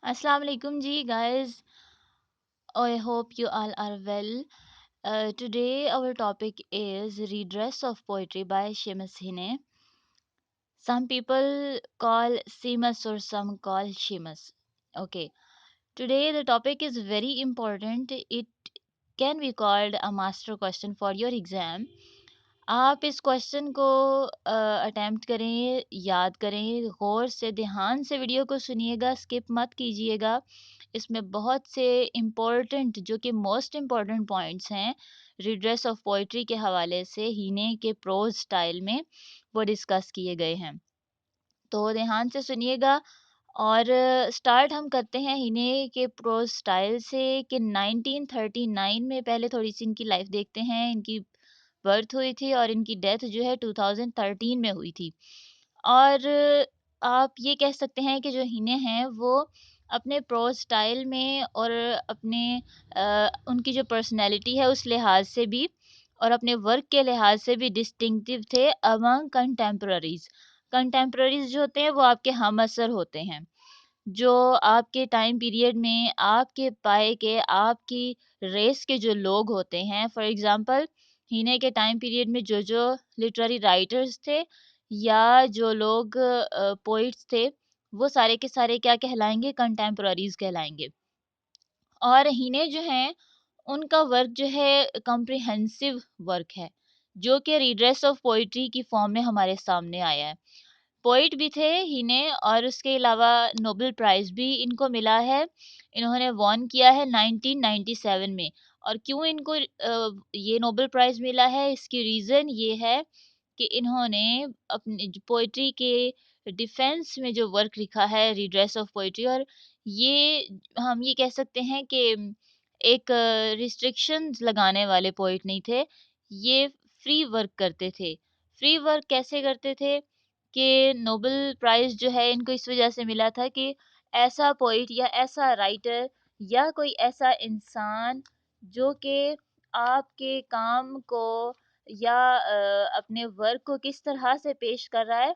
Assalamu alaikum ji guys. I hope you all are well. Today our topic is Redress of Poetry by Seamus Hine. Some people call Seamus or some call Seamus. Okay. Today the topic is very important. It can be called a master question for your exam. आप इस question को attempt करें, याद करें, गौर से ध्यान से video को सुनिएगा, स्किप मत कीजिएगा। इसमें बहुत से इम्पोर्टेंट जो कि मोस्ट इम्पोर्टेंट पॉइंट्स हैं रिड्रेस ऑफ पोइट्री के हवाले से हीने के प्रोज स्टाइल में वो डिस्कस किए गए हैं। तो ध्यान से सुनिएगा और स्टार्ट हम करते हैं हीने के प्रोज स्टाइल से कि 1939 में पहले थोड़ी सी इनकी लाइफ देखते हैं। इनकी बर्थ हुई थी और इनकी डेथ जो है 2013 में हुई थी। और आप ये कह सकते हैं कि जो हिने हैं वो अपने प्रोज स्टाइल में और अपने उनकी जो पर्सनैलिटी है उस लिहाज से भी और अपने वर्क के लिहाज से भी डिस्टिंक्टिव थे अमंग कंटेम्प्ररीज। कंटेम्प्ररीज जो होते हैं वो आपके हम असर होते हैं, जो आपके टाइम पीरियड में आपके पाए के आपकी रेस के जो लोग होते हैं। फॉर एग्जांपल हीने के टाइम पीरियड में जो लिटरेरी राइटर्स थे या जो लोग पोइट्स थे वो सारे के सारे क्या कहलाएंगे, कंटेम्प्ररीज कहलाएंगे। और हीने जो हैं उनका वर्क जो है कॉम्प्रिहेंसिव वर्क है जो कि रीड्रेस ऑफ पोइट्री की फॉर्म में हमारे सामने आया है। पोइट भी थे हीने और उसके अलावा नोबेल प्राइज़ भी इनको मिला है। इन्होंने वॉन किया है 1997 में। और क्यों इनको ये नोबेल प्राइज़ मिला है, इसकी रीज़न ये है कि इन्होंने अपनी पोइट्री के डिफेंस में जो वर्क लिखा है रिड्रेस ऑफ पोइट्री। और ये हम ये कह सकते हैं कि एक रिस्ट्रिक्शंस लगाने वाले पोइट नहीं थे, ये फ्री वर्क करते थे। फ्री वर्क कैसे करते थे कि नोबेल प्राइज़ जो है इनको इस वजह से मिला था कि ऐसा पोइट या ऐसा राइटर या कोई ऐसा इंसान जो कि आपके काम को या अपने वर्क को किस तरह से पेश कर रहा है,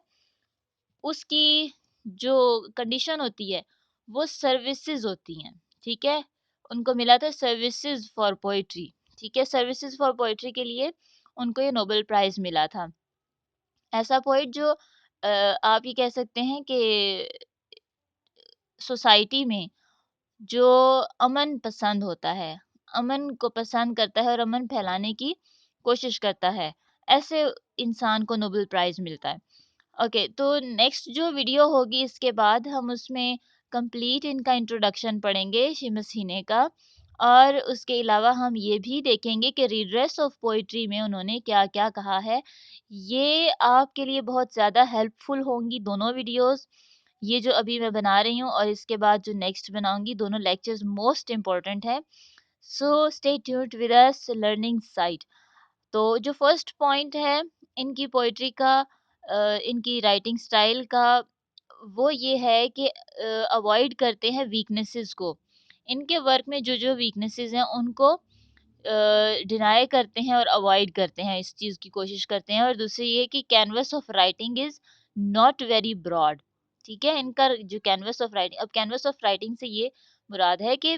उसकी जो कंडीशन होती है वो सर्विसेज होती हैं। ठीक है, उनको मिला था सर्विसेज फॉर पोइट्री। ठीक है, सर्विसेज फॉर पोइट्री के लिए उनको ये नोबेल प्राइज़ मिला था। ऐसा पोइट जो आप ये कह सकते हैं कि सोसाइटी में जो अमन पसंद होता है, अमन को पसंद करता है और अमन फैलाने की कोशिश करता है, ऐसे इंसान को नोबेल प्राइज़ मिलता है। ओके, तो नेक्स्ट जो वीडियो होगी इसके बाद हम उसमें कंप्लीट इनका इंट्रोडक्शन पढ़ेंगे सेamus heaney का। और उसके अलावा हम ये भी देखेंगे कि रिड्रेस ऑफ पोइट्री में उन्होंने क्या-क्या कहा है। ये आपके लिए बहुत ज़्यादा हेल्पफुल होंगी दोनों वीडियोज़। ये जो अभी मैं बना रही हूँ और इसके बाद जो नेक्स्ट बनाऊँगी, दोनों लेक्चर्स मोस्ट इम्पोर्टेंट है। So stay tuned with us learning site. तो जो फर्स्ट पॉइंट है इनकी पोइट्री का, इनकी राइटिंग स्टाइल का, वो ये है कि अवॉइड करते हैं वीकनेसेस को। इनके वर्क में जो वीकनेसेस हैं उनको डिनाई करते हैं और अवॉइड करते हैं, इस चीज़ की कोशिश करते हैं। और दूसरी ये कि canvas of writing is not very broad. ठीक है, इनका जो कैनवस ऑफ राइटिंग, अब कैनवस ऑफ राइटिंग से ये मुराद है कि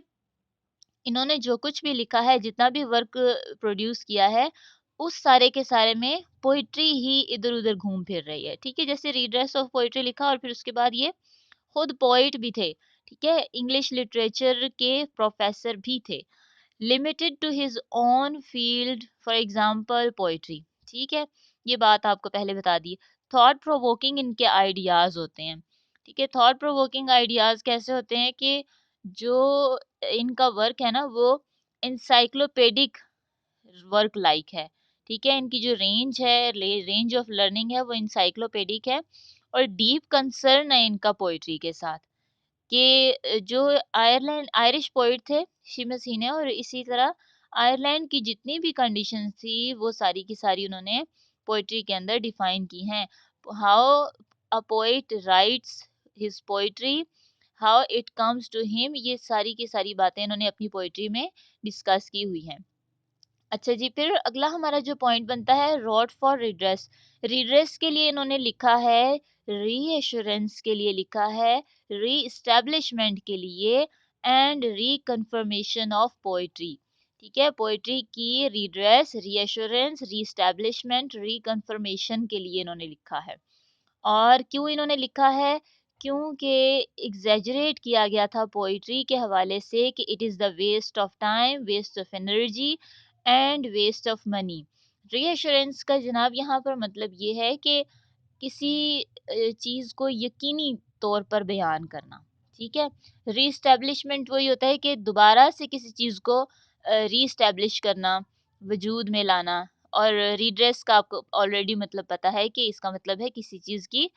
इन्होंने जो कुछ भी लिखा है, जितना भी वर्क प्रोड्यूस किया है, उस सारे के सारे में पोइट्री ही इधर-उधर घूम फिर रही है। ठीक है, जैसे रीड्रेस ऑफ पोइट्री लिखा और फिर उसके बाद ये खुद पोएट भी थे। ठीक है, इंग्लिश लिटरेचर के प्रोफेसर भी थे। Limited to his own field, for example poetry. ठीक है, ये बात आपको पहले बता दी। थॉट प्रोवोकिंग इनके आइडियाज होते हैं। ठीक है, थॉट प्रोवोकिंग आइडियाज कैसे होते हैं कि जो इनका वर्क है ना वो इंसाइक्लोपेडिक वर्क लाइक है। ठीक है, इनकी जो रेंज है, रेंज ऑफ लर्निंग है, वो इंसाइक्लोपेडिक है। और डीप कंसर्न है इनका पोइट्री के साथ कि जो आयरलैंड आयरिश पोइट थे सेamus heaney, और इसी तरह आयरलैंड की जितनी भी कंडीशंस थी वो सारी की सारी उन्होंने पोइट्री के अंदर डिफाइन की हैं। How a poet writes his poetry, how it comes to him, ये सारी की सारी बातें इन्होंने अपनी पोइट्री में डिस्कस की हुई हैं। अच्छा जी, फिर अगला हमारा जो पॉइंट बनता है, रॉट फॉर रिड्रेस। रिड्रेस के लिए इन्होंने लिखा है, रीएश्योरेंस के लिए लिखा है, री एस्टैब्लिशमेंट के लिए, एंड रिकन्फर्मेशन ऑफ पोएट्री। ठीक है, पोएट्री की रिड्रेस, रीएश्योरेंस, री एस्टैब्लिशमेंट, रिकन्फर्मेशन के लिए इन्होंने लिखा है। और क्यों इन्होंने लिखा है? क्योंकि एग्जैजरेट किया गया था पोइट्री के हवाले से कि it is the waste of time, waste of energy and waste of money. Reassurance का जनाब यहाँ पर मतलब ये है कि किसी चीज़ को यकीनी तौर पर बयान करना। ठीक है, रीस्टैब्लिशमेंट वही होता है कि दोबारा से किसी चीज़ को रीस्टैब्लिश करना, वजूद में लाना। और रिड्रेस का आपको ऑलरेडी मतलब पता है कि इसका मतलब है किसी चीज़ की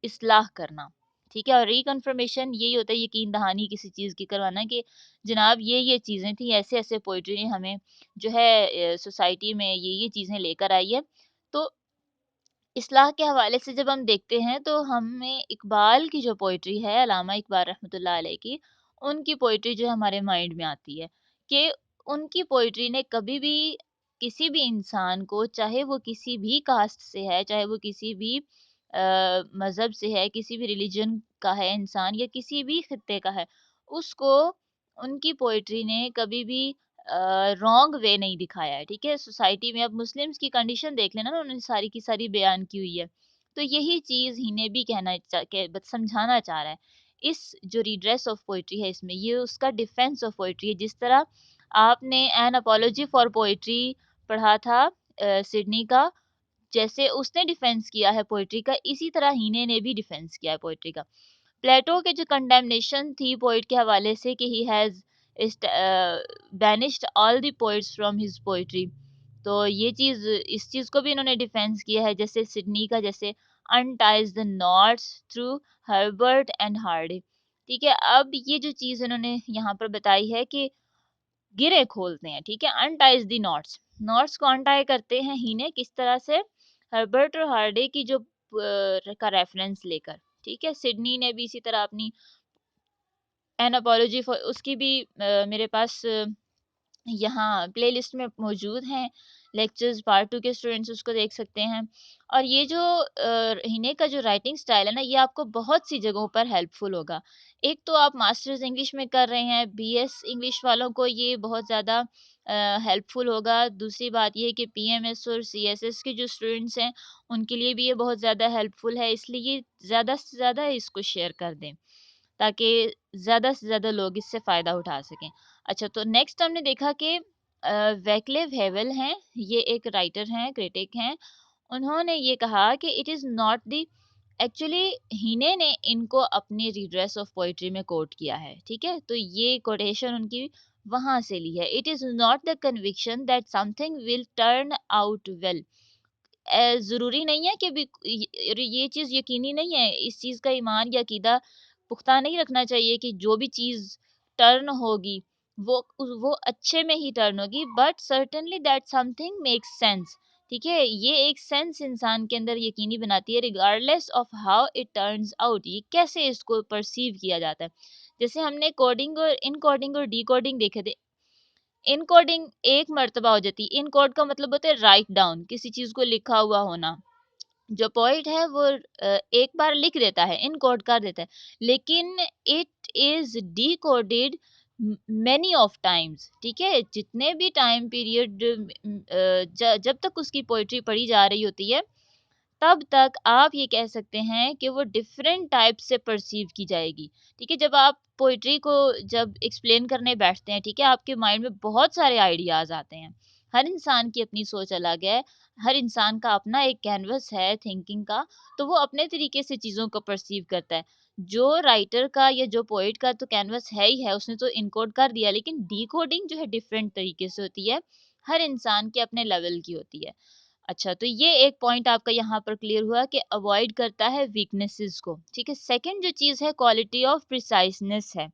इस्लाह करना। ठीक है, और रिकन्फर्मेशन यही होता है, यकीन दहानी किसी चीज़ की करवाना कि जनाब ये चीज़ें थी, ऐसे-ऐसे पोएट्री ने हमें जो है सोसाइटी में ये चीज़ें लेकर आई है। तो इस्लाह के हवाले से जब हम देखते हैं तो हमें इकबाल की जो पोएट्री है, अल्लामा इकबाल रहमतुल्लाह अलैह की, उनकी पोएट्री जो हमारे माइंड में आती है कि उनकी पोएट्री ने कभी भी किसी भी इंसान को, चाहे वो किसी भी कास्ट से है, चाहे वो किसी भी मज़हब से है, किसी भी रिलीजन का है इंसान या किसी भी खित्ते का है, उसको उनकी पोएट्री ने कभी भी रॉन्ग वे नहीं दिखाया है। ठीक है, सोसाइटी में अब मुस्लिम्स की कंडीशन देख लेना ना, उन्होंने सारी की सारी बयान की हुई है। तो यही चीज़ इन्हें भी समझाना चाह रहा है। इस जो रिड्रेस ऑफ पोएट्री है इसमें, ये उसका डिफेंस ऑफ पोएट्री है। जिस तरह आपने एन अपोलॉजी फॉर पोएट्री पढ़ा था सिडनी का, जैसे उसने डिफेंस किया है पोएट्री का, इसी तरह हीने ने भी डिफेंस किया है पोएट्री का। प्लेटो के जो कंडेमनेशन थी पोइट के हवाले से कि he has banished all the poets from his poetry, तो ये चीज़, इस चीज़ को भी इन्होंने डिफेंस किया है। जैसे सिडनी का, जैसे unties the knots through Herbert and Hardy. ठीक है, अब ये जो चीज़ इन्होंने यहाँ पर बताई है कि गिरे खोलते हैं। ठीक है, अनटाइज द नॉट्स, नॉट्स को अनटाई करते हैं हीने किस तरह से? हर्बर्ट और हार्डे की जो का रेफरेंस लेकर। ठीक है, सिडनी ने भी इसी तरह अपनी एन अपॉलजी फॉर, उसकी भी मेरे पास यहाँ प्लेलिस्ट में मौजूद हैं लेक्चर्स, पार्ट 2 के स्टूडेंट्स उसको देख सकते हैं। और ये जो हिने का जो राइटिंग स्टाइल है ना, ये आपको बहुत सी जगहों पर हेल्पफुल होगा। एक तो आप मास्टर्स इंग्लिश में कर रहे हैं, बीएस इंग्लिश वालों को ये बहुत ज़्यादा हेल्पफुल होगा। दूसरी बात ये है कि पीएमएस और सीएसएस के जो स्टूडेंट्स हैं, उनके लिए भी ये बहुत ज़्यादा हेल्पफुल है, इसलिए ज़्यादा से ज़्यादा इसको शेयर कर दें ताकि ज़्यादा से ज़्यादा लोग इससे फ़ायदा उठा सकें। अच्छा, तो नेक्स्ट हमने देखा कि वैक्लेव हेवल हैं, ये एक राइटर हैं, क्रिटिक हैं। उन्होंने ये कहा कि it is not the, actually Heaney ने इनको अपनी रिड्रेस ऑफ पोएट्री में कोट किया है। ठीक है, तो ये कोटेशन उनकी वहाँ से ली है। It is not the conviction that something will turn out well. ज़रूरी नहीं है कि ये चीज़ यकीनी नहीं है, इस चीज़ का ईमान या अकीदा पुख्ता नहीं रखना चाहिए कि जो भी चीज़ टर्न होगी वो अच्छे में ही टर्न होगी, but certainly that something makes sense. ठीक है, ये एक सेंस इंसान के अंदर यकीनी बनाती है, regardless of how it turns out, ये कैसे इसको परसीव किया जाता है। जैसे हमने कोडिंग और इनकोडिंग और डिकोडिंग देखे थे। इनकोडिंग एक मर्तबा हो जाती है, इनकोड का मतलब होता है राइट डाउन, किसी चीज को लिखा हुआ होना। जो पोइट है वो एक बार लिख देता है, इनकोड कर देता है, लेकिन it is decoded many of times. ठीक है, जितने भी टाइम पीरियड जब तक उसकी पोइट्री पढ़ी जा रही होती है, तब तक आप ये कह सकते हैं कि वो डिफरेंट टाइप से परसीव की जाएगी। ठीक है, जब आप पोइट्री को जब एक्सप्लेन करने बैठते हैं, ठीक है, आपके माइंड में बहुत सारे आइडियाज आते हैं। हर इंसान की अपनी सोच अलग है, हर इंसान का अपना एक कैनवस है थिंकिंग का, तो वो अपने तरीके से चीज़ों को परसीव करता है। जो राइटर का या जो पोइट का तो कैनवस है ही है, उसने तो इनकोड कर दिया, लेकिन डिकोडिंग जो है डिफरेंट तरीके से होती है, हर इंसान के अपने लेवल की होती है। अच्छा, तो ये एक पॉइंट आपका यहाँ पर क्लियर हुआ कि अवॉइड करता है वीकनेसेस को। ठीक है, सेकंड जो चीज़ है क्वालिटी ऑफ प्रिसाइजनेस है।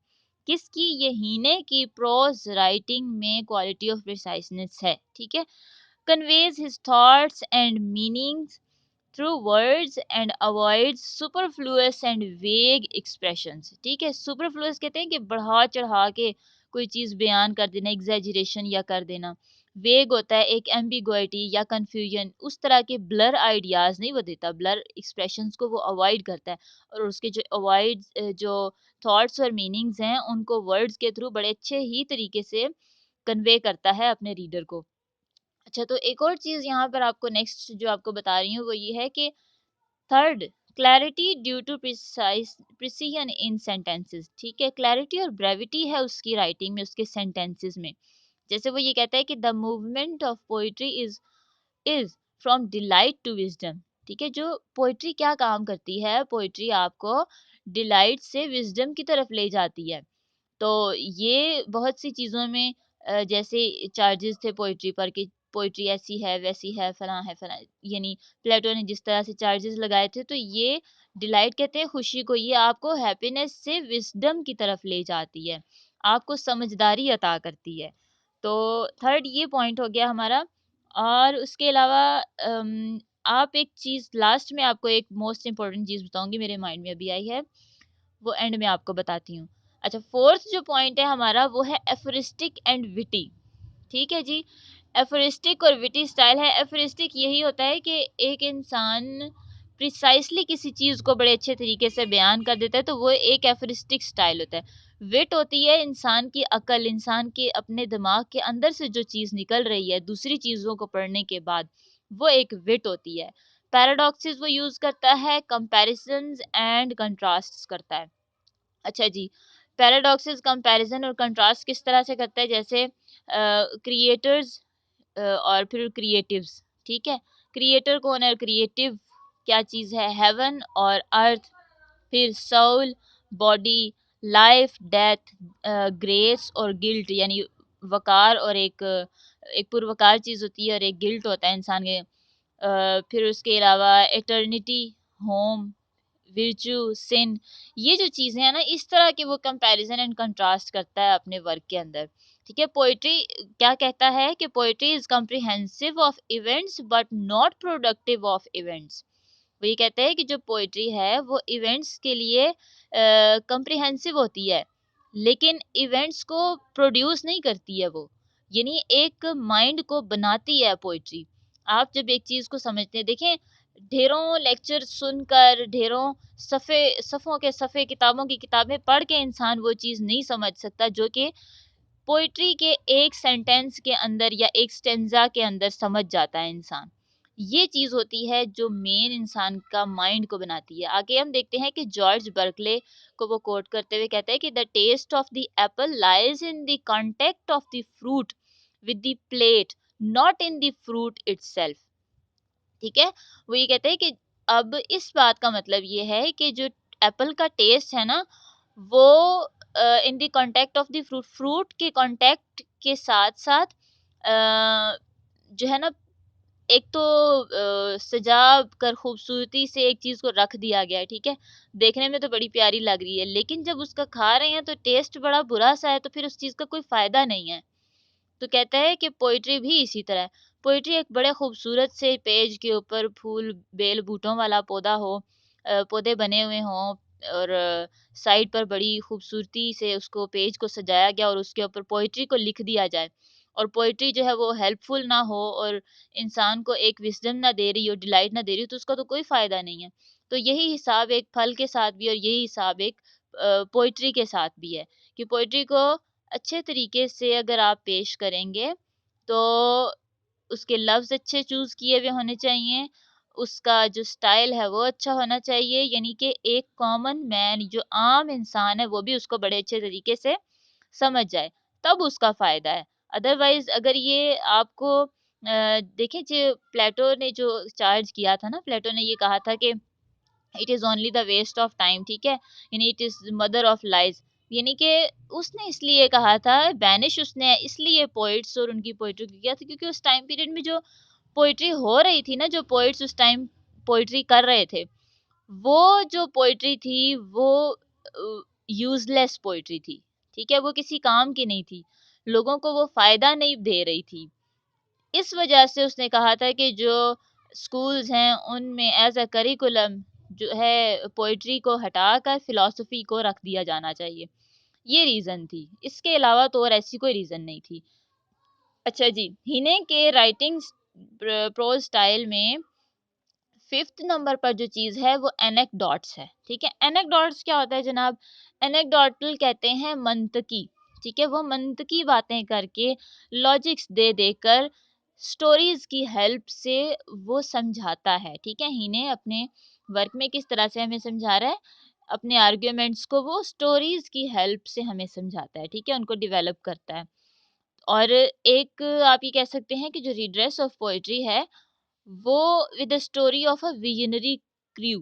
किसकी? ये हीने की प्रोज राइटिंग में क्वालिटी ऑफ प्रिसाइजनेस है। ठीक है, conveys his thoughts and meanings through words and avoid superfluous and वेग एक्सप्रेशंस। ठीक है, सुपरफ्लुअस कहते हैं कि बढ़ा चढ़ा के कोई चीज़ बयान कर देना, एग्जैजरेशन या कर देना। वेग होता है, एक एम्बिग्विटी या कंफ्यूजन, उस तरह के ब्लर आइडियाज नहीं वो देता, ब्लर एक्सप्रेशंस को वो अवॉइड करता है। और उसके जो अवॉइड जो थॉट्स और मीनिंग्स हैं उनको वर्ड्स के थ्रू बड़े अच्छे ही तरीके से कन्वे करता है अपने रीडर को। अच्छा, तो एक और चीज़ यहाँ पर आपको नेक्स्ट जो आपको बता रही हूँ वो ये है कि third, clarity due to precise precision in sentences. ठीक है, क्लैरिटी और ब्रेविटी है उसकी राइटिंग में, उसके सेंटेंसेस में। जैसे वो ये कहता है कि the movement of poetry is from delight to wisdom. ठीक है, जो पोइट्री क्या काम करती है, पोइट्री आपको डिलाइट से विजडम की तरफ ले जाती है। तो ये बहुत सी चीज़ों में जैसे चार्जेस थे पोइट्री पर कि पोइट्री ऐसी है, वैसी है, फलाँ, यानी प्लेटो ने जिस तरह से चार्जेस लगाए थे, तो ये डिलाइट कहते हैं खुशी को, ये आपको हैप्पीनेस से विज़डम की तरफ ले जाती है, आपको समझदारी अता करती है। तो थर्ड ये पॉइंट हो गया हमारा। और उसके अलावा आप एक चीज़ लास्ट में आपको एक मोस्ट इम्पोर्टेंट चीज़ बताऊँगी, मेरे माइंड में अभी आई है, वो एंड में आपको बताती हूँ। अच्छा, फोर्थ जो पॉइंट है हमारा वो है एफोरिस्टिक एंड विटी। ठीक है जी, एफोरिस्टिक और विटी स्टाइल है। एफोरिस्टिक यही होता है कि एक इंसान प्रिसाइसली किसी चीज़ को बड़े अच्छे तरीके से बयान कर देता है, तो वो एक एफोरिस्टिक स्टाइल होता है। विट होती है इंसान की अकल, इंसान के अपने दिमाग के अंदर से जो चीज़ निकल रही है दूसरी चीज़ों को पढ़ने के बाद, वो एक विट होती है। पैराडॉक्सिस वो यूज़ करता है, कंपैरिजंस एंड कंट्रास्ट्स करता है। अच्छा जी, पैराडॉक्सिस कंपैरिजन और कंट्रास्ट किस तरह से करता है, जैसे क्रिएटर्स और फिर क्रिएटिव्स। ठीक है, क्रिएटर कौन है और क्रिएटिव क्या चीज़ है, हेवन और अर्थ, फिर soul, body, life, death, grace और गिल्ट, यानी वकार और एक पुरवकार चीज़ होती है और एक गिल्ट होता है इंसान के। फिर उसके अलावा एटर्निटी, होम, विर्च्यू, सिन, ये जो चीज़ें हैं ना, इस तरह के वो कंपैरिजन एंड कंट्रास्ट करता है अपने वर्क के अंदर। ठीक है, पोइट्री क्या कहता है कि poetry is comprehensive of events but not productive of events. वो ये कहते हैं कि जो पोइट्री है वो इवेंट्स के लिए कॉम्प्रिहेंसिव होती है, लेकिन इवेंट्स को प्रोड्यूस नहीं करती है वो, यानी एक माइंड को बनाती है पोइट्री। आप जब एक चीज़ को समझते हैं, देखें, ढेरों लेक्चर सुनकर, ढेरों सफ़ों के सफ़े किताबों की किताबें पढ़ के इंसान वो चीज़ नहीं समझ सकता जो कि पोइट्री के एक सेंटेंस के अंदर या एक स्टेंजा के अंदर समझ जाता है इंसान। ये चीज़ होती है जो मेन इंसान का माइंड को बनाती है। आगे हम देखते हैं कि जॉर्ज बर्कले को वो कोट करते हुए कहते हैं कि the taste of the apple lies in the contact of the fruit with the plate, not in the fruit itself. ठीक है, वो ये कहते हैं कि अब इस बात का मतलब ये है कि जो एप्पल का टेस्ट है ना, वो in the contact of the fruit, fruit के कांटेक्ट के साथ साथ जो है ना, एक तो सजा कर खूबसूरती से एक चीज़ को रख दिया गया है, ठीक है, देखने में तो बड़ी प्यारी लग रही है, लेकिन जब उसका खा रहे हैं तो टेस्ट बड़ा बुरा सा है, तो फिर उस चीज़ का कोई फ़ायदा नहीं है। तो कहता है कि पोइट्री भी इसी तरह है। पोइट्री एक बड़े खूबसूरत से पेज के ऊपर फूल, बेल, बूटों वाला पौधा हो, पौधे बने हुए हों और साइड पर बड़ी खूबसूरती से उसको पेज को सजाया गया और उसके ऊपर पोइट्री को लिख दिया जाए, और पोइट्री जो है वो हेल्पफुल ना हो और इंसान को एक विज़डम ना दे रही हो, डिलाइट ना दे रही हो, तो उसका तो कोई फ़ायदा नहीं है। तो यही हिसाब एक फल के साथ भी और यही हिसाब एक पोइट्री के साथ भी है कि पोइट्री को अच्छे तरीके से अगर आप पेश करेंगे, तो उसके लफ्ज़ अच्छे चूज़ किए हुए होने चाहिए, उसका जो स्टाइल है वो अच्छा होना चाहिए, यानी कि एक कॉमन मैन जो आम इंसान है वो भी उसको बड़े अच्छे तरीके से समझ जाए, तब उसका फ़ायदा है। अदरवाइज़ अगर ये आपको देखें, जो प्लेटो ने जो चार्ज किया था ना, प्लेटो ने ये कहा था कि it is only the waste of time, ठीक है, यानी it is mother of lies, यानी कि उसने इसलिए कहा था, बैनिश उसने इसलिए पोइट्स और उनकी पोइट्री को किया था क्योंकि उस टाइम पीरियड में जो पोइट्री हो रही थी ना, जो पोइट्स उस टाइम पोइट्री कर रहे थे, वो जो पोइट्री थी वो यूजलेस पोइट्री थी। ठीक है, वो किसी काम की नहीं थी, लोगों को वो फायदा नहीं दे रही थी। इस वजह से उसने कहा था कि जो स्कूल्स हैं उनमें एज अ करिकुलम जो है पोइट्री को हटाकर फिलॉसफी को रख दिया जाना चाहिए। ये रीज़न थी, इसके अलावा तो और ऐसी कोई रीज़न नहीं थी। अच्छा जी, हिने के राइटिंग प्रोज स्टाइल में फिफ्थ नंबर पर जो चीज है वो एनेक्डोट्स है। ठीक है, एनेक्डोट्स क्या होता है जनाब? एनेक्डोटल कहते हैं मंतकी। ठीक है, वो मंतकी बातें करके, लॉजिक्स दे देकर, स्टोरीज की हेल्प से वो समझाता है। ठीक है, हिने अपने वर्क में किस तरह से हमें समझा रहा है, अपने आर्ग्यूमेंट्स को वो स्टोरीज की हेल्प से हमें समझाता है। ठीक है, उनको डेवलप करता है। और एक आप ये कह सकते हैं कि जो रिड्रेस ऑफ पोएट्री है वो with the story of a visionary crew.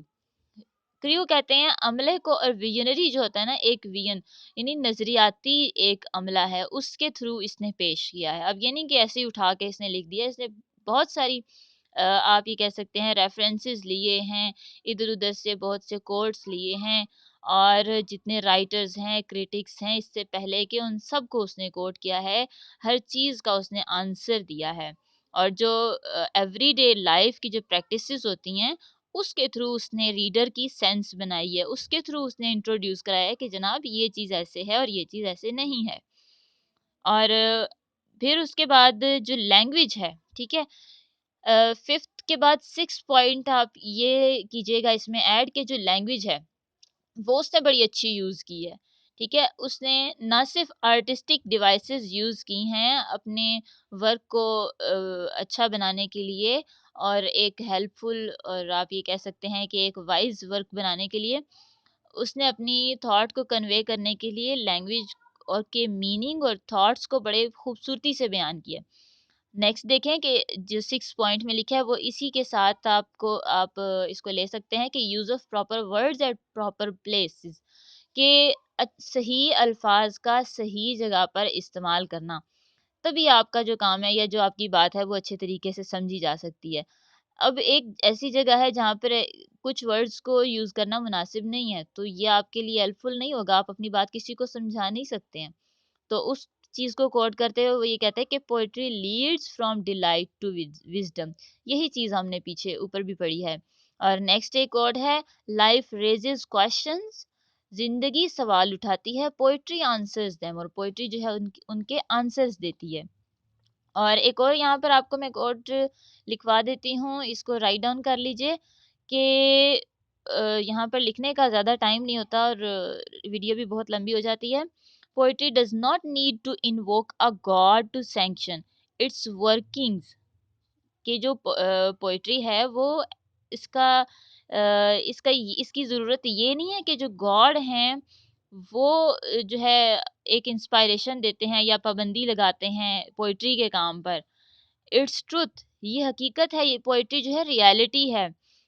Crew कहते हैं अमले को, और विजनरी जो होता है ना, एक विजन यानी नजरियाती एक अमला है, उसके थ्रू इसने पेश किया है। अब ये नहीं कि ऐसे ही उठा के इसने लिख दिया, इसने बहुत सारी आप ये कह सकते हैं रेफरेंसेस लिए हैं, इधर उधर से बहुत से कोट्स लिए हैं, और जितने राइटर्स हैं, क्रिटिक्स हैं इससे पहले के, उन सबको उसने कोट किया है, हर चीज़ का उसने आंसर दिया है। और जो एवरीडे लाइफ की जो प्रैक्टिसेस होती हैं उसके थ्रू उसने रीडर की सेंस बनाई है, उसके थ्रू उसने इंट्रोड्यूस कराया है कि जनाब ये चीज़ ऐसे है और ये चीज़ ऐसे नहीं है। और फिर उसके बाद जो लैंग्वेज है, ठीक है, फिफ्थ के बाद सिक्स पॉइंट आप ये कीजिएगा इसमें ऐड, के जो लैंग्वेज है वो उसने बड़ी अच्छी यूज़ की है। ठीक है, उसने ना सिर्फ आर्टिस्टिक डिवाइसेस यूज़ की हैं अपने वर्क को अच्छा बनाने के लिए, और एक हेल्पफुल, और आप ये कह सकते हैं कि एक वाइज वर्क बनाने के लिए, उसने अपनी थॉट को कन्वे करने के लिए लैंग्वेज और के मीनिंग और थॉट्स को बड़े खूबसूरती से बयान किया। नेक्स्ट देखें कि जो सिक्स पॉइंट में लिखा है वो इसी के साथ आपको आप इसको ले सकते हैं कि use of proper words eight proper places, कि सही अल्फाज का सही जगह पर इस्तेमाल करना, तभी आपका जो काम है या जो आपकी बात है वो अच्छे तरीके से समझी जा सकती है। अब एक ऐसी जगह है जहाँ पर कुछ वर्ड्स को यूज़ करना मुनासिब नहीं है, तो ये आपके लिए हेल्पफुल नहीं होगा, आप अपनी बात किसी को समझा नहीं सकते हैं। तो उस चीज़ को कोट करते हुए वो ये कहते हैं कि poetry leads from delight to wisdom. यही चीज़ हमने पीछे ऊपर भी पढ़ी है। और नेक्स्ट एक कोट है, लाइफ रेजेस क्वेश्चंस, जिंदगी सवाल उठाती है, पोएट्री आंसर्स देम, और पोएट्री जो है उनके आंसर्स देती है। और एक और यहाँ पर आपको मैं कोट लिखवा देती हूँ, इसको राइट डाउन कर लीजिए कि यहाँ पर लिखने का ज़्यादा टाइम नहीं होता और वीडियो भी बहुत लंबी हो जाती है। Poetry does not need to invoke a god to sanction its workings. कि जो पोइट्री है वो इसका इसकी ज़रूरत ये नहीं है कि जो गॉड हैं वो जो है एक इंस्पायरेशन देते हैं या पाबंदी लगाते हैं पोइट्री के काम पर। इट्स ट्रुथ, ये हकीकत है, ये पोइट्री जो है रियलिटी है।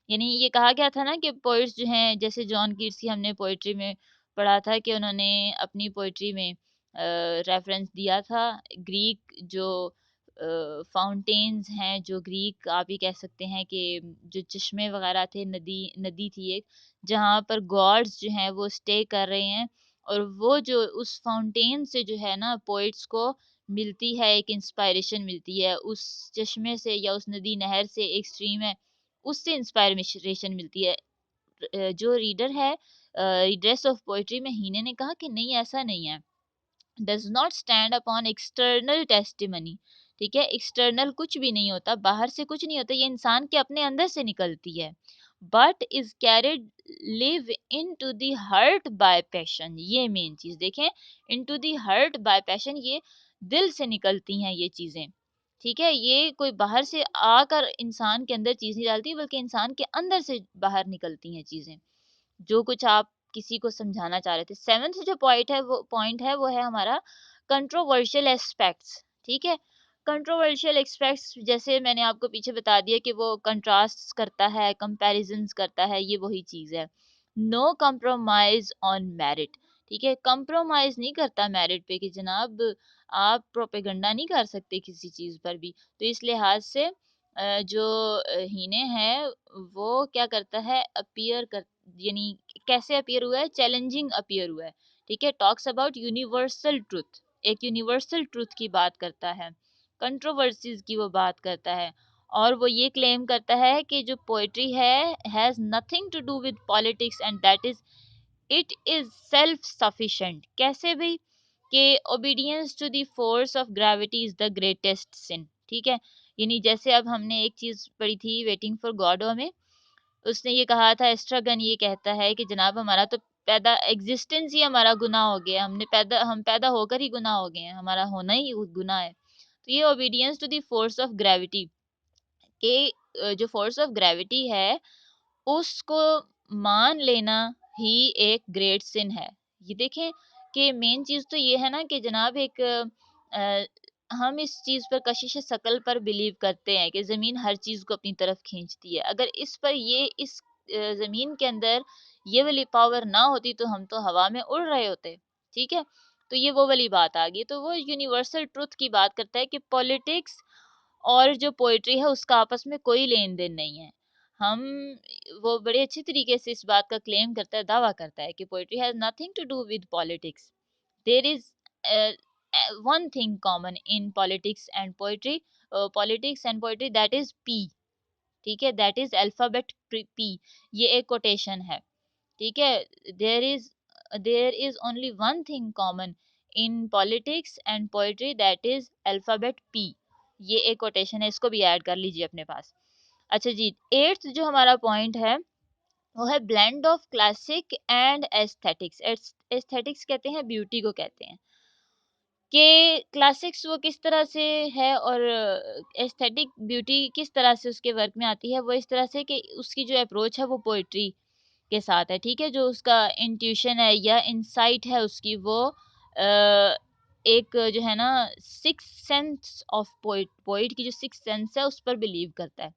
यानी ये कहा गया था ना कि पोइट्स जो हैं, जैसे जॉन कीट्स की हमने पोइट्री में पढ़ा था कि उन्होंने अपनी पोइट्री में रेफरेंस दिया था ग्रीक जो फाउंटेन्स हैं, जो ग्रीक आप ये कह सकते हैं कि जो चश्मे वगैरह थे, नदी नदी थी एक, जहाँ पर गॉड्स जो हैं वो स्टे कर रहे हैं, और वो जो उस फाउंटेन से जो है ना पोइट्स को मिलती है, एक इंस्पायरेशन मिलती है उस चश्मे से, या उस नदी नहर से, एक स्ट्रीम है उससे इंस्पायरेशन मिलती है। जो रीडर है रीडर्स ऑफ पोइट्री में हीने ने कहा कि नहीं, ऐसा नहीं है, does not stand upon external testimony. ठीक है, एक्सटर्नल कुछ भी नहीं होता, बाहर से कुछ नहीं होता, ये इंसान के अपने अंदर से निकलती है। But is carried live into the heart by passion, ये मेन चीज देखें, into the heart by passion, ये दिल से निकलती हैं ये चीजें। ठीक है, ये कोई बाहर से आकर इंसान के अंदर चीज नहीं डालती, बल्कि इंसान के अंदर से बाहर निकलती हैं चीजें, जो कुछ आप किसी को समझाना चाह रहे थे। सेवन्थ जो पॉइंट है वो है हमारा कंट्रोवर्शियल एस्पेक्ट्स। ठीक है, कंट्रोवर्शियल एस्पेक्ट्स जैसे मैंने आपको पीछे बता दिया कि वो कंट्रास्ट करता है, कंपैरिजंस करता है, ये वही चीज है। No compromise on merit. ठीक है, कंप्रोमाइज नहीं करता मेरिट पे, कि जनाब आप प्रोपेगंडा नहीं कर सकते किसी चीज पर भी। तो इस लिहाज से जो हीने हैं वो क्या करता है, अपीयर कर, यानी कैसे अपीयर हुआ है, चैलेंजिंग अपीयर हुआ है। ठीक है, टॉक्स अबाउट यूनिवर्सल ट्रूथ, एक यूनिवर्सल ट्रूथ की बात करता है, कंट्रोवर्सीज की वो बात करता है, और वो ये क्लेम करता है कि जो पोइट्री है has nothing to do with politics and that is it is self sufficient. कैसे भी, कि obedience to the force of gravity is the greatest sin. ठीक है, यानी जैसे अब हमने एक चीज पढ़ी थी वेटिंग फॉर गॉडो में, उसने ये कहा था, एस्ट्रागन ये कहता है कि जनाब हमारा तो पैदा एग्जिस्टेंस ही हमारा गुनाह हो गया, हम पैदा होकर ही गुनाह हो गए हैं, हमारा होना ही गुनाह है। तो ये obedience to the force of gravity के जो फोर्स ऑफ ग्रेविटी है उसको मान लेना ही एक ग्रेट सिन है। ये देखें कि मेन चीज तो ये है ना कि जनाब एक हम इस चीज पर कशिश शकल पर बिलीव करते हैं कि जमीन हर चीज को अपनी तरफ खींचती है। अगर इस पर ये इस जमीन के अंदर ये वाली पावर ना होती तो हम तो हवा में उड़ रहे होते। ठीक है, तो ये वो वाली बात आ गई। तो वो यूनिवर्सल ट्रुथ की बात करता है कि पॉलिटिक्स और जो पोइट्री है उसका आपस में कोई लेन देन नहीं है। हम वो बड़े अच्छी तरीके से इस बात का क्लेम करता है, दावा करता है कि poetry has nothing to do with politics. There is one thing common in politics and poetry, that is P. ठीक है, दैट इज अल्फाबेट पी। ये एक कोटेशन है। ठीक है, there is only one thing common in politics and poetry, that is alphabet P. ये एक quotation है, इसको भी ऐड कर लीजिए अपने पास। अच्छा जी, एट्थ जो हमारा पॉइंट है वो है blend of classic and aesthetics. Aesthetics कहते हैं ब्यूटी को कहते हैं, कि क्लासिक्स वो किस तरह से है और एस्थेटिक ब्यूटी किस तरह से उसके वर्क में आती है। वो इस तरह से कि उसकी जो अप्रोच है वो पोइट्री के साथ है। ठीक है, जो उसका इंट्यूशन है या इंसाइट है उसकी, वो एक जो है ना सिक्स सेंस ऑफ पोइट की जो सिक्स सेंस है उस पर बिलीव करता है।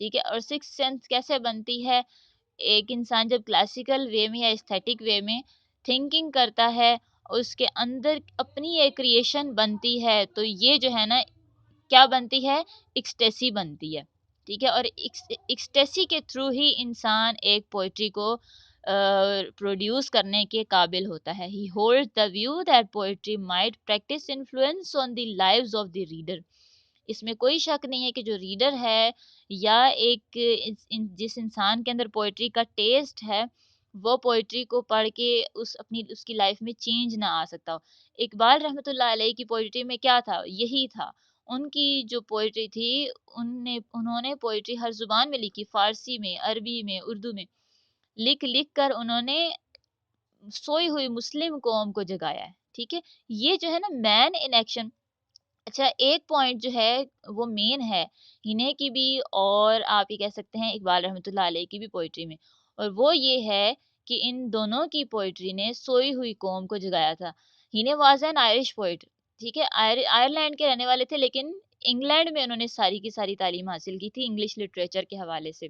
ठीक है, और सिक्स सेंस कैसे बनती है? एक इंसान जब क्लासिकल वे में या एस्थेटिक वे में थिंकिंग करता है, उसके अंदर अपनी एक क्रिएशन बनती है, तो ये जो है ना क्या बनती है? एक्सटेसी बनती है। ठीक है, और एक्सटेसी के थ्रू ही इंसान एक पोइट्री को प्रोड्यूस करने के काबिल होता है। ही holds the view that poetry might practice influence on the lives of the reader. इसमें कोई शक नहीं है कि जो रीडर है या एक जिस इंसान के अंदर पोइट्री का टेस्ट है, वो पोइट्री को पढ़ के उसकी लाइफ में चेंज ना आ सकता हो। इकबाल रहमतुल्लाह अलैह की पोइट्री में क्या था? यही था। उनकी जो पोइट्री थी, उन्होंने पोइट्री हर जुबान में लिखी, फारसी में, अरबी में, उर्दू में। लिख लिख कर उन्होंने सोई हुई मुस्लिम कौम को जगाया है। ठीक है, ये जो है ना मैन इन एक्शन। अच्छा, एक पॉइंट जो है वो मेन है इन्हें की भी, और आप ये कह सकते हैं इकबाल रहमतुल्लाह अलैह की भी पोइट्री में, और वो ये है कि इन दोनों की पोइट्री ने सोई हुई कौम को जगाया था। हिने वाज एन आयरिश पोइट। ठीक है, आयरलैंड के रहने वाले थे, लेकिन इंग्लैंड में उन्होंने सारी की सारी तालीम हासिल की थी इंग्लिश लिटरेचर के हवाले से।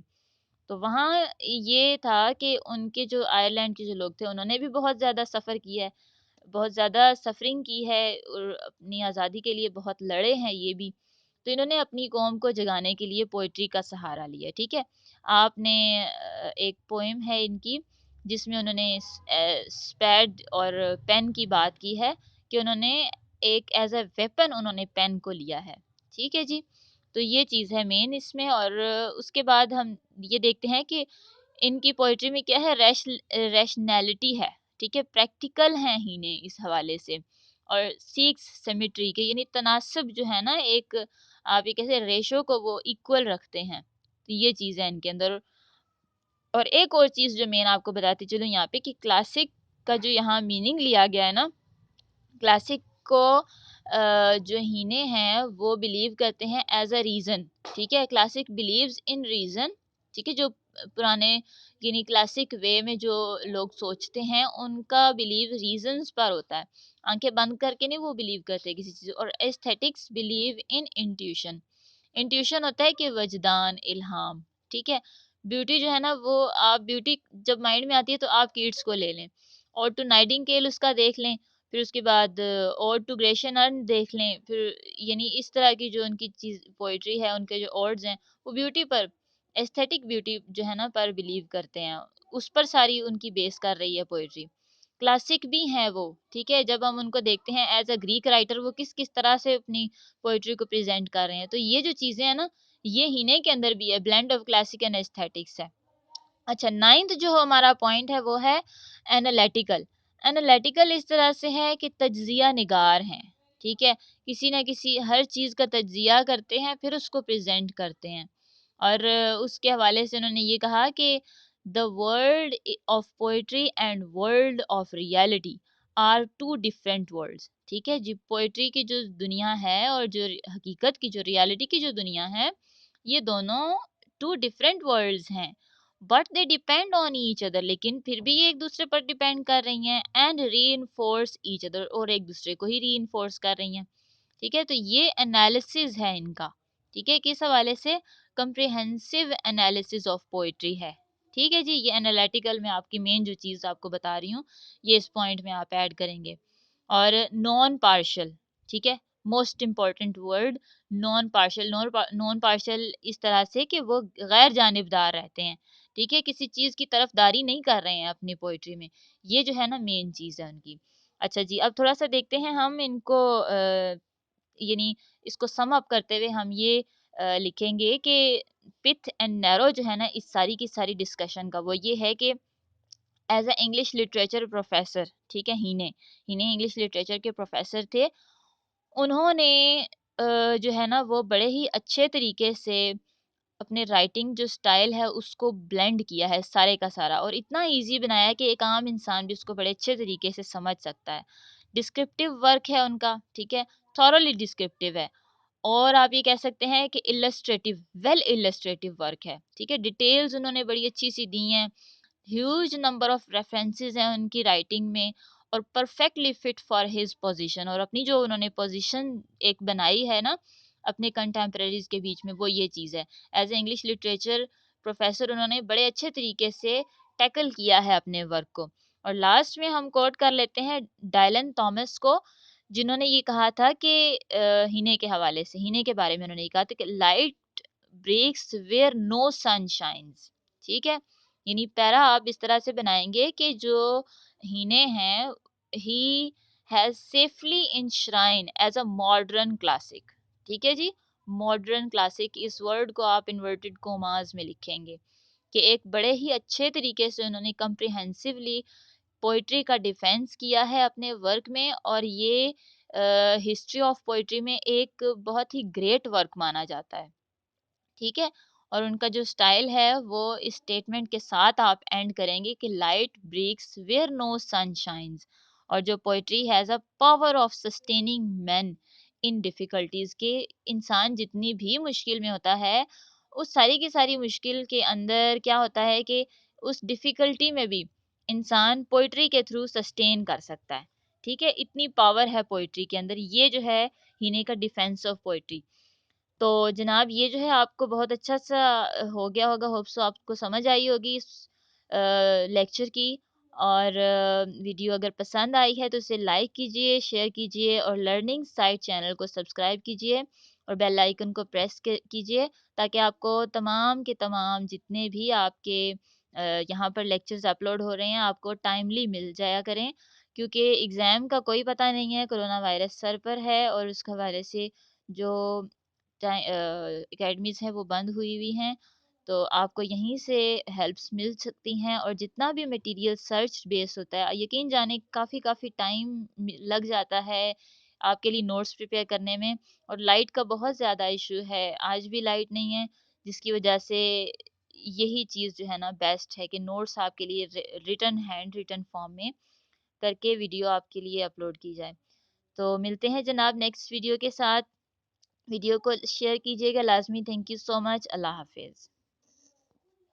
तो वहाँ ये था कि उनके जो आयरलैंड के जो लोग थे उन्होंने भी बहुत ज़्यादा सफ़र किया है, बहुत ज़्यादा सफरिंग की है और अपनी आज़ादी के लिए बहुत लड़े हैं ये भी। तो इन्होंने अपनी कौम को जगाने के लिए पोइट्री का सहारा लिया। ठीक है, आपने एक पोएम है इनकी जिसमें उन्होंने स्पैड और पेन की बात की है, कि उन्होंने एक एज अ वेपन उन्होंने पेन को लिया है। ठीक है जी, तो ये चीज़ है मेन इसमें। और उसके बाद हम ये देखते हैं कि इनकी पोइट्री में क्या है? रैशनैलिटी है। ठीक है, प्रैक्टिकल हैं हीने इस हवाले से, और सीक्स सिमेट्री के, यानी तनासब जो है ना, एक आप ये कैसे रेशो को वो इक्वल रखते हैं। तो ये चीज़ है इनके अंदर। और एक और चीज़ जो मेन आपको बताती चलूँ यहाँ पे, कि क्लासिक का जो यहाँ मीनिंग लिया गया है ना, क्लासिक को जो हीने हैं वो बिलीव करते हैं एज अ रीज़न। ठीक है, क्लासिक बिलीव्स इन रीज़न। ठीक है, जो पुराने यानी क्लासिक वे में जो लोग सोचते हैं उनका बिलीव रीजंस पर होता है, आंखें बंद करके नहीं वो बिलीव करते किसी चीज़। और aesthetics believe in intuition. Intuition होता है कि वजदान, इल्हाम। ठीक है, ब्यूटी जो है ना, वो आप ब्यूटी जब माइंड में आती है तो आप किड्स को ले लें, और टू नाइटिंगेल उसका देख लें, फिर उसके बाद और टू ग्रेशन अर्न देख लें, फिर यानी इस तरह की जो उनकी चीज़ पोइट्री है, उनके जो ऑर्ड्स हैं वो ब्यूटी पर, एस्थेटिक ब्यूटी जो है ना पर बिलीव करते हैं, उस पर सारी उनकी बेस कर रही है पोइट्री। क्लासिक भी हैं वो। ठीक है, जब हम उनको देखते हैं एज अ ग्रीक राइटर, वो किस किस तरह से अपनी पोइट्री को प्रेजेंट कर रहे हैं, तो ये जो चीज़ें हैं ना, ये हीने के अंदर भी है, blend of classic and aesthetics है। अच्छा, नाइन्थ जो हमारा पॉइंट है वो है एनालिटिकल। एनालिटिकल इस तरह से है कि तज्जिया निगार हैं, ठीक है, किसी ना किसी हर चीज़ का तज्जिया करते हैं फिर उसको प्रेजेंट करते हैं। और उसके हवाले से उन्होंने ये कहा कि the world of poetry and world of reality are two different worlds, ठीक है जी। पोइट्री की जो दुनिया है और जो हकीकत की जो रियलिटी की जो दुनिया है, ये दोनों टू डिफरेंट वर्ल्ड्स हैं, but they depend on each other, लेकिन फिर भी ये एक दूसरे पर डिपेंड कर रही हैं, एंड री ईच अदर, और एक दूसरे को ही री कर रही हैं, ठीक है। तो ये एनालिसिस है इनका, ठीक है, किस हवाले से, कंप्रिहेंसिव एनालिसिस ऑफ पोइट्री है, ठीक है जी। ये एनालिटिकल में आपकी मेन जो चीज़ आपको बता रही हूँ, ये इस पॉइंट में आप ऐड करेंगे। और नॉन पार्शल, ठीक है, most important word, non partial. Non partial इस तरह से कि वो गैर जानिबदार रहते हैं, ठीक है, किसी चीज़ की तरफदारी नहीं कर रहे हैं अपनी पोइट्री में, ये जो है ना मेन चीज़ है उनकी। अच्छा जी, अब थोड़ा सा देखते हैं हम इनको, यानी इसको सम अप करते हुए हम ये लिखेंगे कि पिथ एंड नैरो जो है ना इस सारी की सारी डिस्कशन का, वो ये है कि as a English literature professor, ठीक है, हीने हीने इंग्लिश लिटरेचर के प्रोफेसर थे। उन्होंने जो है ना वो बड़े ही अच्छे तरीके से अपने राइटिंग जो स्टाइल है उसको ब्लेंड किया है सारे का सारा, और इतना इजी बनाया है कि एक आम इंसान भी उसको बड़े अच्छे तरीके से समझ सकता है। डिस्क्रिप्टिव वर्क है उनका, ठीक है, थॉरोली डिस्क्रिप्टिव है। और आप ये कह सकते हैं कि इलस्ट्रेटिव, वेल इलस्ट्रेटिव वर्क है, ठीक है, डिटेल्स उन्होंने बड़ी अच्छी सी दी हैं, ह्यूज नंबर ऑफ रेफरेंसेस हैं उनकी राइटिंग में, और perfectly fit for his position, और अपनी जो उन्होंने पोजीशन एक बनाई है ना अपने कंटेम्प्रेरीज के बीच में, वो ये चीज़ है। As a English literature professor उन्होंने बड़े अच्छे तरीके से टैकल किया है अपने वर्क को। और लास्ट में हम कोट कर लेते हैं डायलन थॉमस को, जिन्होंने ये कहा था कि हीने के हवाले से, हीने के बारे में उन्होंने ये कहा था कि light breaks where no sun shines, ठीक है। यानी पैरा आप इस तरह से बनाएंगे कि जो हीने हैं, he has safely enshrine as a modern classic, ठीक है जी। मॉडर्न क्लासिक इस वर्ड को आप इन्वर्टेड कोमास में लिखेंगे कि एक बड़े ही अच्छे तरीके से उन्होंने कम्प्रिहेंसिवली पोइट्री का डिफेंस किया है अपने वर्क में, और ये हिस्ट्री ऑफ पोइट्री में एक बहुत ही ग्रेट वर्क माना जाता है, ठीक है। और उनका जो स्टाइल है वो इस स्टेटमेंट के साथ आप एंड करेंगे कि light breaks where no sun shines, और जो poetry has a power of sustaining man in difficulties, के इंसान जितनी भी मुश्किल में होता है, उस सारी की सारी मुश्किल के अंदर क्या होता है कि उस डिफिकल्टी में भी इंसान पोइट्री के थ्रू सस्टेन कर सकता है, ठीक है। इतनी पावर है पोइट्री के अंदर, ये जो है हीने का डिफेंस ऑफ पोइट्री। तो जनाब ये जो है आपको बहुत अच्छा सा हो गया होगा, होप सो आपको समझ आई होगी इस लेक्चर की। और वीडियो अगर पसंद आई है तो इसे लाइक कीजिए, शेयर कीजिए, और लर्निंग साइट चैनल को सब्सक्राइब कीजिए, और बेल आइकन को प्रेस कीजिए, ताकि आपको तमाम के तमाम जितने भी आपके यहाँ पर लेक्चर्स अपलोड हो रहे हैं आपको टाइमली मिल जाया करें, क्योंकि एग्ज़ाम का कोई पता नहीं है, कोरोना वायरस सर पर है, और उसके हवाले से जो एकेडमीज़ हैं वो बंद हुई हुई हैं, तो आपको यहीं से हेल्प्स मिल सकती हैं। और जितना भी मटेरियल सर्च बेस होता है, यकीन जाने काफ़ी काफ़ी टाइम लग जाता है आपके लिए नोट्स प्रिपेयर करने में, और लाइट का बहुत ज़्यादा इशू है, आज भी लाइट नहीं है, जिसकी वजह से यही चीज़ जो है ना बेस्ट है कि नोट्स आपके लिए रिटन हैंड रिटन फॉर्म में करके वीडियो आपके लिए अपलोड की जाए। तो मिलते हैं जनाब नेक्स्ट वीडियो के साथ। वीडियो को शेयर कीजिएगा लाजमी। Thank you so much. अल्लाह हाफिज़।